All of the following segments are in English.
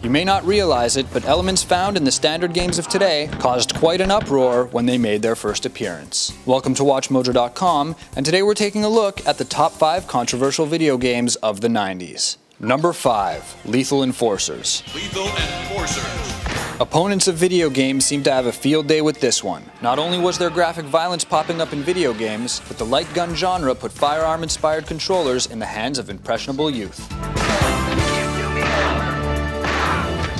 You may not realize it, but elements found in the standard games of today caused quite an uproar when they made their first appearance. Welcome to WatchMojo.com, and today we're taking a look at the top 5 controversial video games of the 90s. Number 5. Lethal Enforcers. Lethal Enforcers. Opponents of video games seem to have a field day with this one. Not only was there graphic violence popping up in video games, but the light gun genre put firearm-inspired controllers in the hands of impressionable youth.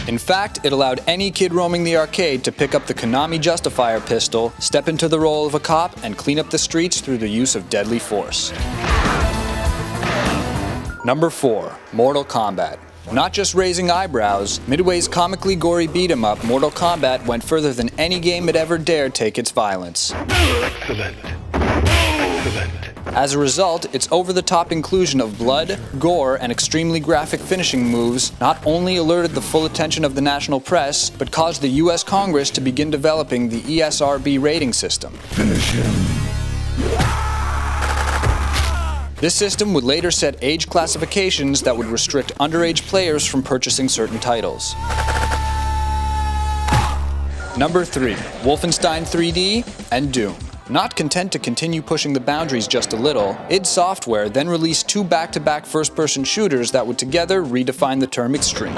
In fact, it allowed any kid roaming the arcade to pick up the Konami Justifier pistol, step into the role of a cop, and clean up the streets through the use of deadly force. Number 4. Mortal Kombat. Not just raising eyebrows, Midway's comically gory beat-em-up Mortal Kombat went further than any game had ever dared take its violence. As a result, its over-the-top inclusion of blood, gore, and extremely graphic finishing moves not only alerted the full attention of the national press, but caused the US Congress to begin developing the ESRB rating system. Finish him. This system would later set age classifications that would restrict underage players from purchasing certain titles. Number 3. Wolfenstein 3D and Doom. Not content to continue pushing the boundaries just a little, id Software then released 2 back-to-back first-person shooters that would together redefine the term extreme.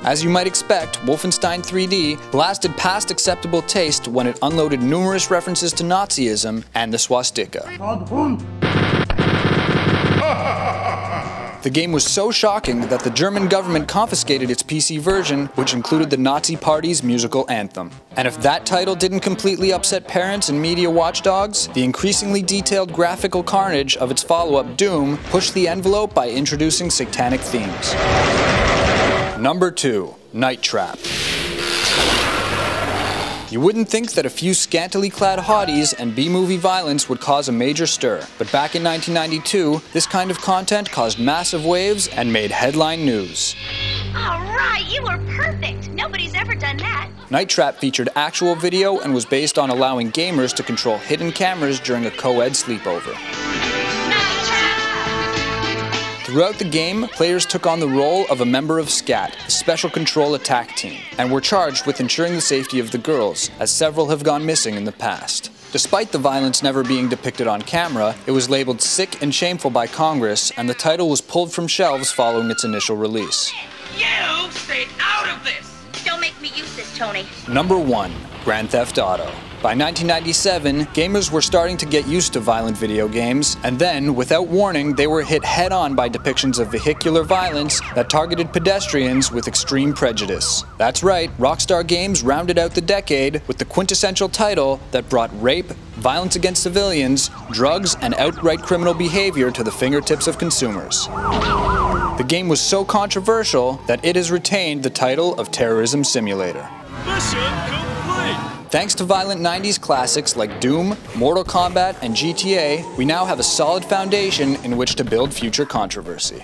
As you might expect, Wolfenstein 3D blasted past acceptable taste when it unloaded numerous references to Nazism and the swastika. The game was so shocking that the German government confiscated its PC version, which included the Nazi Party's musical anthem. And if that title didn't completely upset parents and media watchdogs, the increasingly detailed graphical carnage of its follow-up Doom pushed the envelope by introducing satanic themes. Number 2. Night Trap. You wouldn't think that a few scantily clad hotties and B-movie violence would cause a major stir, but back in 1992, this kind of content caused massive waves and made headline news. Alright, you were perfect! Nobody's ever done that! Night Trap featured actual video and was based on allowing gamers to control hidden cameras during a co-ed sleepover. Throughout the game, players took on the role of a member of SCAT, the Special Control Attack Team, and were charged with ensuring the safety of the girls, as several have gone missing in the past. Despite the violence never being depicted on camera, it was labeled sick and shameful by Congress, and the title was pulled from shelves following its initial release. You stayed out of this! Don't make me use this, Tony. Number 1. Grand Theft Auto. By 1997, gamers were starting to get used to violent video games, and then, without warning, they were hit head-on by depictions of vehicular violence that targeted pedestrians with extreme prejudice. That's right, Rockstar Games rounded out the decade with the quintessential title that brought rape, violence against civilians, drugs, and outright criminal behavior to the fingertips of consumers. The game was so controversial that it has retained the title of Terrorism Simulator. Mission complete! Thanks to violent 90s classics like Doom, Mortal Kombat, and GTA, we now have a solid foundation in which to build future controversy.